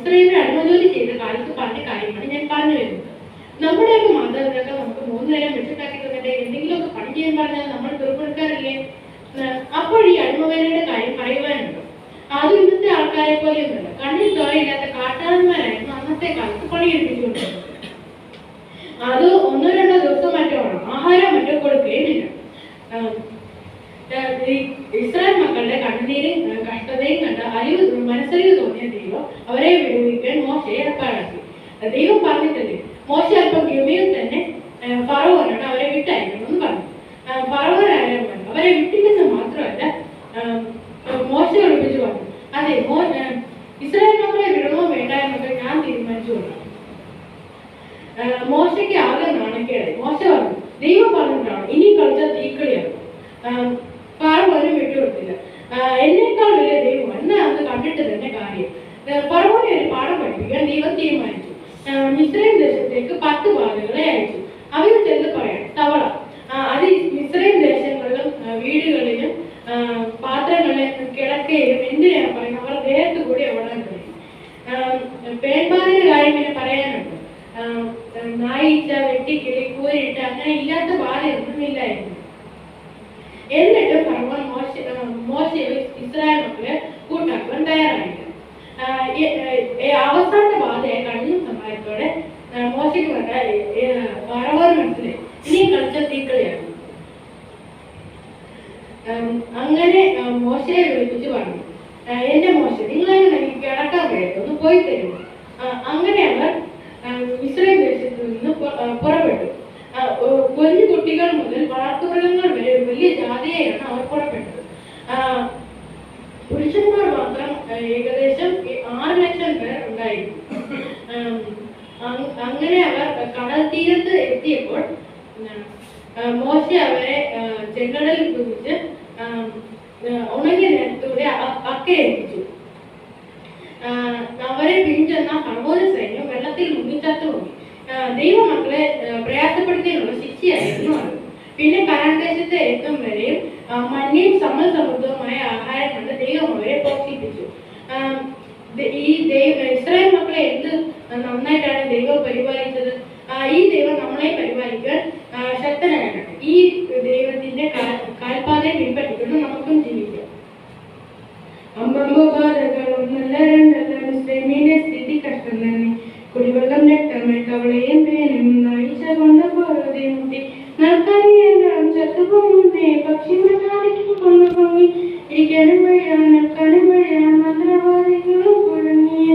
ഇസ്രായേലിൽ അടിമജോലി ചെയ്ത കാലത്ത് പറഞ്ഞ കാര്യമാണ് ഞാൻ പറഞ്ഞു വരുന്നത്. നമ്മുടെയൊക്കെ മാതാപിതാക്കൾ നമുക്ക് 3 നേരം വെച്ചിട്ടാക്കി തന്നിട്ട് എന്തെങ്കിലുമൊക്കെ പണി ചെയ്യാൻ പറഞ്ഞാൽ നമ്മൾ തീർപ്പെടുക്കാറില്ലേ? അപ്പോൾ ഈ അടിമവേലയുടെ കാര്യം പറയുവാനുണ്ടോ? അത് ഇന്നത്തെ ആൾക്കാരെ പോലെയൊന്നുമല്ല. കണ്ണിൽ ചോരയില്ലാത്ത കാട്ടാളന്മാരായിരുന്നു അന്നത്തെ കാലത്ത് പണിയെടുപ്പിച്ചുകൊണ്ടിരുന്നത്. അത് 1-2 ദിവസം മറ്റോ ആണ്, ആഹാരം മറ്റോ കൊടുക്കുകയുമില്ല. ഇസ്രായേൽ മക്കളുടെ കണ്ണുനീരും കഷ്ടതയും കണ്ട മനസ്സറിവ് തോന്നിയ ദൈവം അവരെ വിടുവിക്കാൻ മോശയെ ഏർപ്പാടാക്കി. ദൈവം പറഞ്ഞിട്ടില്ലേ, മോശ അല്പം ഗിബയിൽ തന്നെ ഫറവോനോട് അവരെ വിട്ടയക്കണമെന്ന് പറഞ്ഞു. ഫറവോനായാലും അവരെ വിട്ടില്ലെന്ന് മാത്രമല്ല, മോശ വിളിപ്പിച്ചു പറഞ്ഞു, അതെ ഇസ്രായേൽ മക്കളെ വിടണോ വേണ്ട എന്നൊക്കെ ഞാൻ തീരുമാനിച്ചു കൊള്ളാം. മോശയ്ക്ക് ആകെ നാണക്കേടായി. മോശ പറഞ്ഞു, ദൈവം പറഞ്ഞിട്ടാണ് ഇനി കളിച്ച തീക്കളിയാണ്. ഫറവോനെ വിട്ടുകൊടുത്തില്ല. എന്നേക്കാൾ വലിയ ദൈവം എന്നാണ് കണ്ടിട്ട് തന്നെ കാര്യം. ഫറവോനെ ഒരു പാഠം പഠിപ്പിക്കാൻ ദൈവം തീരുമാനിച്ചു. മിസ്രൈം ദേശത്തേക്ക് 10 ബാധകളെ അയച്ചു. അവയിൽ ചെന്ന് പറയാം തവള. അത് മിസ്രൈം ദേശങ്ങളിലും വീടുകളിലും പാത്രങ്ങളിലും കിടക്കയിലും എന്തിനാണ് പറയുന്നത്, അവർ ദേഹത്ത് കൂടി ഓടാൻ കഴിയും. പേൻപാതിന്റെ കാര്യം പിന്നെ പറയാനുണ്ട്. നായിച്ച, വെട്ടിക്കിളി, കൂരിട്ട് അങ്ങനെ ഇല്ലാത്ത ബാധയൊന്നും ഇല്ലായിരുന്നു. എന്നിട്ട് ഫറവോൻ മോശയെ ഇസ്രായേൽ മക്കളെ കൂട്ടാക്കുവാൻ തയ്യാറായില്ല. അവസാനത്തെ ബാധയെ കഴിഞ്ഞ സഹായത്തോടെ മോശയ്ക്ക് പറഞ്ഞ ഫറവോൻ മനസ്സിലായി, ഇനിയും കളിച്ച തീക്കളിയാണ്. അങ്ങനെ മോശയെ വിളിപ്പിച്ച് പറഞ്ഞു, എന്റെ മോശ, നിങ്ങളെങ്ങനെ എനിക്ക് കിടക്കാൻ കഴിയട്ടെ, ഒന്ന് പോയി തരുമോ? അങ്ങനെ അവർ ഇസ്രായേൽ ദേശത്ത് നിന്ന് പുറപ്പെട്ടു. കുഞ്ഞു കുട്ടികൾ മുതൽ വളർത്തുമൃഗങ്ങൾ വരെ വലിയ ജാതിയെയാണ് അവർ പുറപ്പെട്ടത്. പുരുഷന്മാർ മാത്രം ഏകദേശം 6 ലക്ഷം പേർ ഉണ്ടായിരുന്നു. അങ്ങനെ അവർ കടൽ തീരത്ത് എത്തിയപ്പോൾ മോശ അവരെ ചെങ്കടലിൽ കുതിച്ച് ഉണങ്ങിയ നേരത്തൂടെ അക്കയെത്തിച്ചു. അവരെ പിന്തുടർന്ന ഫറവോൻ സൈന്യം വെള്ളത്തിൽ മുങ്ങിച്ചത്തു പോയി. ദൈവമക്കളെ പ്രയാസപ്പെടുത്തിയുള്ള ശിക്ഷയായിരുന്നു അത്. പിന്നെ കനാൻ ദേശത്ത് എത്തും വരെയും മഞ്ഞയും സമൃദ്ധവുമായ ആഹാരം കൊണ്ട് ദൈവം അവരെ പോഷിപ്പിച്ചു. ഈ ഇസ്രായേൽ മക്കളെ എന്ത് നന്നായിട്ടാണ് ദൈവം പരിപാലിച്ചത്. ഈ ദൈവം നമ്മളെ പരിപാലിക്കാൻ ശക്തനാണ്. ഈ ദൈവത്തിന്റെ കാൽപാതയെ പിൻപറ്റിക്കൊണ്ട് നമുക്കും ജീവിക്കാം. സ്ഥിതി കഷ്ടം തന്നെ. കുടിവെള്ളം രക്തമായി കവളയും പേനും നായിച്ച കൊണ്ട് പോറതെ മുട്ടി നൽക്കാരിയെല്ലാം ചത്തുപോകുന്നേ. പക്ഷികൾ കൊന്നു പൊങ്ങി ഇരിക്കാനും വഴിയാൻ നിൽക്കാനും വഴിയാൻ മന്ത്രവാദികളും കുഴങ്ങിയ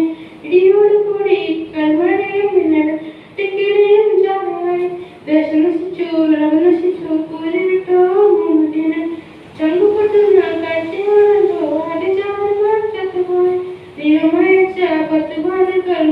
ഇടിയോട് കൂടി കൽമഴയും പിന്നീട് തെക്കിലെയും ചാവായി. ദേശം നശിച്ചു, വിളവ് നശിച്ചു, കൂലി വിട്ടോ 3 ദിനം. ചങ്കുപൊട്ടുന്ന കാഴ്ചകളോ അതിജാതന്മാർ ചത്തുപോയി. ദൈവമയച്ച 10 ബാധകൾ